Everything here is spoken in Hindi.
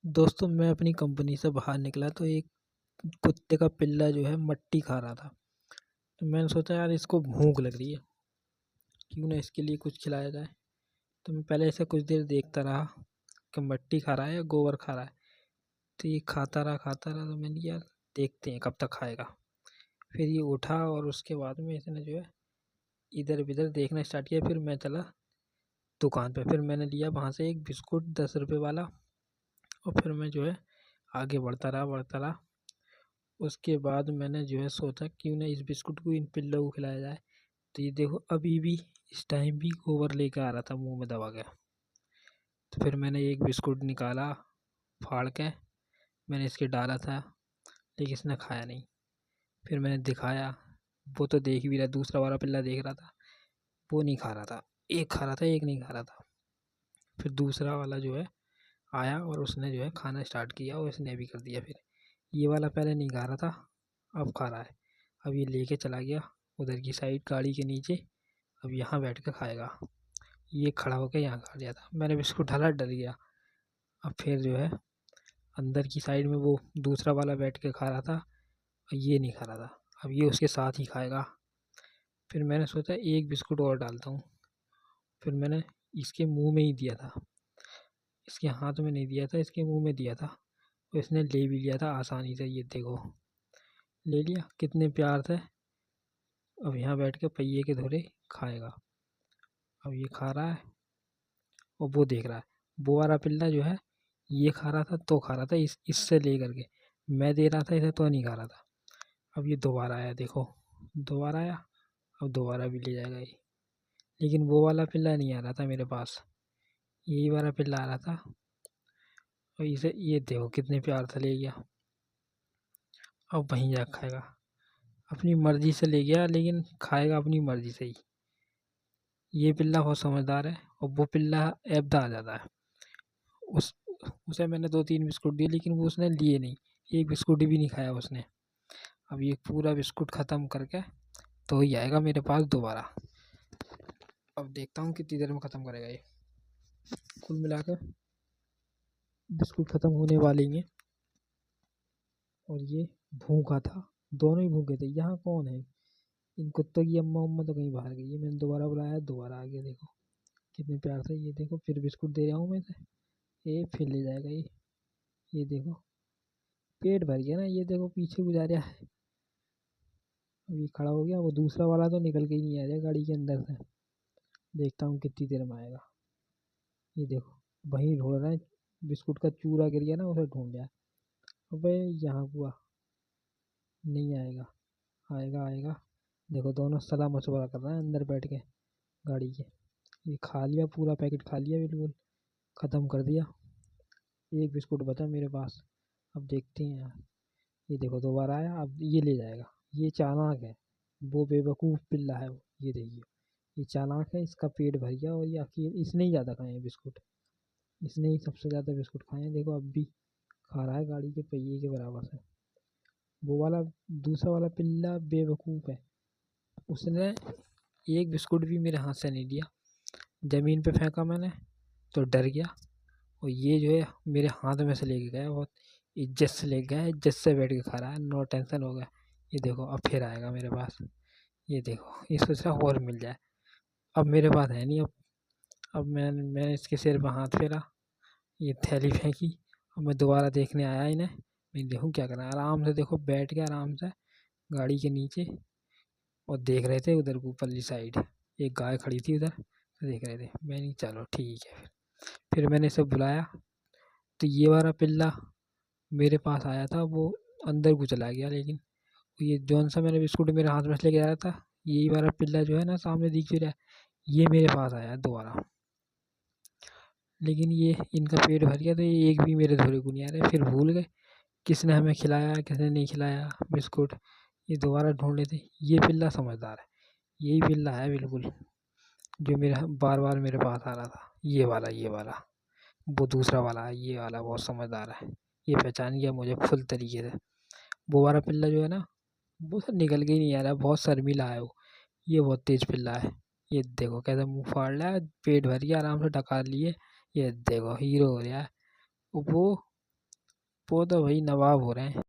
दोस्तों मैं अपनी कंपनी से बाहर निकला तो एक कुत्ते का पिल्ला जो है मट्टी खा रहा था। तो मैंने सोचा यार इसको भूख लग रही है, क्यों ना इसके लिए कुछ खिलाया जाए। तो मैं पहले ऐसे कुछ देर देखता रहा कि मट्टी खा रहा है या गोबर खा रहा है। तो ये खाता रहा तो मैंने यार देखते हैं कब तक खाएगा। फिर ये उठा और उसके बाद में इसने जो है इधर उधर देखना स्टार्ट किया। फिर मैं चला दुकान पे, फिर मैंने लिया वहाँ से एक बिस्कुट 10 रुपये वाला। और फिर मैं जो है आगे बढ़ता रहा। उसके बाद मैंने जो है सोचा क्यों ना इस बिस्कुट को इन पिल्लों को खिलाया जाए। तो ये देखो अभी भी इस टाइम भी गोबर लेके आ रहा था मुंह में दबा के। तो फिर मैंने एक बिस्कुट निकाला फाड़ के, मैंने इसके डाला था, लेकिन इसने खाया नहीं। फिर मैंने दिखाया, वो तो देख भी रहा, दूसरा वाला पिल्ला देख रहा था, वो नहीं खा रहा था। एक खा रहा था, एक नहीं खा रहा था। फिर दूसरा वाला जो है आया और उसने जो है खाना स्टार्ट किया और इसने भी कर दिया। फिर ये वाला पहले नहीं खा रहा था, अब खा रहा है। अब ये लेके चला गया उधर की साइड गाड़ी के नीचे, अब यहाँ बैठ के खाएगा। ये खड़ा होकर यहाँ खा लिया था, मैंने बिस्कुट डाला, डर गया। अब फिर जो है अंदर की साइड में वो दूसरा वाला बैठ के खा रहा था और ये नहीं खा रहा था, अब ये उसके साथ ही खाएगा। फिर मैंने सोचा एक बिस्कुट और डालता हूँ। फिर मैंने इसके मुंह में ही दिया था, इसके हाथ में नहीं दिया था, इसके मुंह में दिया था। तो इसने ले भी लिया था आसानी से, ये देखो ले लिया कितने प्यार से। अब यहाँ बैठ के पहिए के धोरे खाएगा। अब ये खा रहा है और वो देख रहा है। वो वाला पिल्ला जो है ये खा रहा था तो खा रहा था इससे ले करके, मैं दे रहा था इसे तो नहीं खा रहा था। अब ये दोबारा आया, देखो दोबारा आया, अब दोबारा भी ले जाएगा ये। लेकिन वो वाला पिल्ला नहीं आ रहा था मेरे पास, यही वाला पिल्ला आ रहा था और इसे ये देखो कितने प्यार से ले गया। अब वहीं जा खाएगा, अपनी मर्जी से ले गया लेकिन खाएगा अपनी मर्जी से ही। ये पिल्ला बहुत समझदार है और वो पिल्ला ऐब्दा आ जाता है। उस उसे मैंने 2-3 बिस्कुट दिए लेकिन वो उसने लिए नहीं, एक बिस्कुट भी नहीं खाया उसने। अब ये पूरा बिस्कुट ख़त्म करके तो ही आएगा मेरे पास दोबारा। अब देखता हूँ कितनी देर में ख़त्म करेगा ये। कुल मिलाकर बिस्कुट ख़त्म होने वाले ही हैं और ये भूखा था, दोनों ही भूखे थे। यहाँ कौन है? इन कुत्तों की अम्मा उम्मा तो कहीं बाहर गई है। मैंने दोबारा बुलाया, दोबारा आ गया, देखो कितने प्यार से। ये देखो फिर बिस्कुट दे रहा हूँ मैं इसे, ये फिर ले जाएगा ये देखो पेट भर गया ना, ये देखो पीछे गुजारा है। अब ये खड़ा हो गया, वो दूसरा वाला तो निकल के ही नहीं आ रहा गाड़ी के अंदर से। देखता हूँ कितनी देर में आएगा। ये देखो वहीं ढूंढ रहा है, बिस्कुट का चूरा गिर गया ना, उसे ढूंढ रहा है। अबे यहाँ हुआ, नहीं आएगा, आएगा आएगा। देखो दोनों सलाह मशवरा कर रहे हैं अंदर बैठ के गाड़ी के। ये खा लिया, पूरा पैकेट खा लिया, बिल्कुल ख़त्म कर दिया। एक बिस्कुट बचा मेरे पास, अब देखते हैं यार। ये देखो दोबारा आया, अब ये ले जाएगा। ये चालाक है, वो बेवकूफ़ पिल्ला है वो। ये देखिए ये चालाक है, इसका पेट भर गया और ये अकेले इसने ही ज़्यादा खाए हैं बिस्कुट, इसने ही सबसे ज़्यादा बिस्कुट खाए हैं। देखो अब भी खा रहा है गाड़ी के पहिए के बराबर से। वो वाला दूसरा वाला पिल्ला बेवकूफ़ है, उसने एक बिस्कुट भी मेरे हाथ से नहीं लिया। ज़मीन पे फेंका मैंने तो डर गया और ये जो है मेरे हाथ में से लेके गया, बहुत इज्जत से ले गया, इज्जत से बैठ के खा रहा है, नो टेंशन हो गया। ये देखो अब फिर आएगा मेरे पास, ये देखो इसको से और मिल जाए। अब मेरे पास है नहीं, अब मैंने इसके सिर पे हाथ फेरा, ये थैली फेंकी। अब मैं दोबारा देखने आया इन्हें, मैं देखूँ क्या करना है। आराम से देखो बैठ के आराम से गाड़ी के नीचे और देख रहे थे उधर ऊपरली साइड, एक गाय खड़ी थी उधर, तो देख रहे थे। मैंने चलो ठीक है। फिर मैंने इसे बुलाया तो ये वाला पिल्ला मेरे पास आया था, वो अंदर को चला गया। लेकिन ये जौन सा मैंने बिस्कुट मेरे हाथ में से लेके आया था, यही वाला पिल्ला जो है ना सामने दिख भी रहा है, ये मेरे पास आया दोबारा। लेकिन ये इनका पेट भर गया तो ये एक भी मेरे धोरे को नहीं आ रहा है। फिर भूल गए किसने हमें खिलाया किसने नहीं खिलाया बिस्कुट, ये दोबारा ढूंढ लेते। ये पिल्ला समझदार है, यही पिल्ला है बिल्कुल जो मेरा बार बार मेरे पास आ रहा था। ये वाला वो दूसरा वाला है, ये वाला बहुत समझदार है, ये पहचान गया मुझे फुल तरीके से। वो वाला पिल्ला जो है ना, वो सब निकल के ही नहीं आ रहा है, बहुत शर्मीला है वो। ये बहुत तेज पिल्ला है, ये देखो कैसे मुंह फाड़ रहा है, पेट भर गया आराम से डकार लिए। ये देखो हीरो हो रहा है वो। पौधा भाई नवाब हो रहे हैं।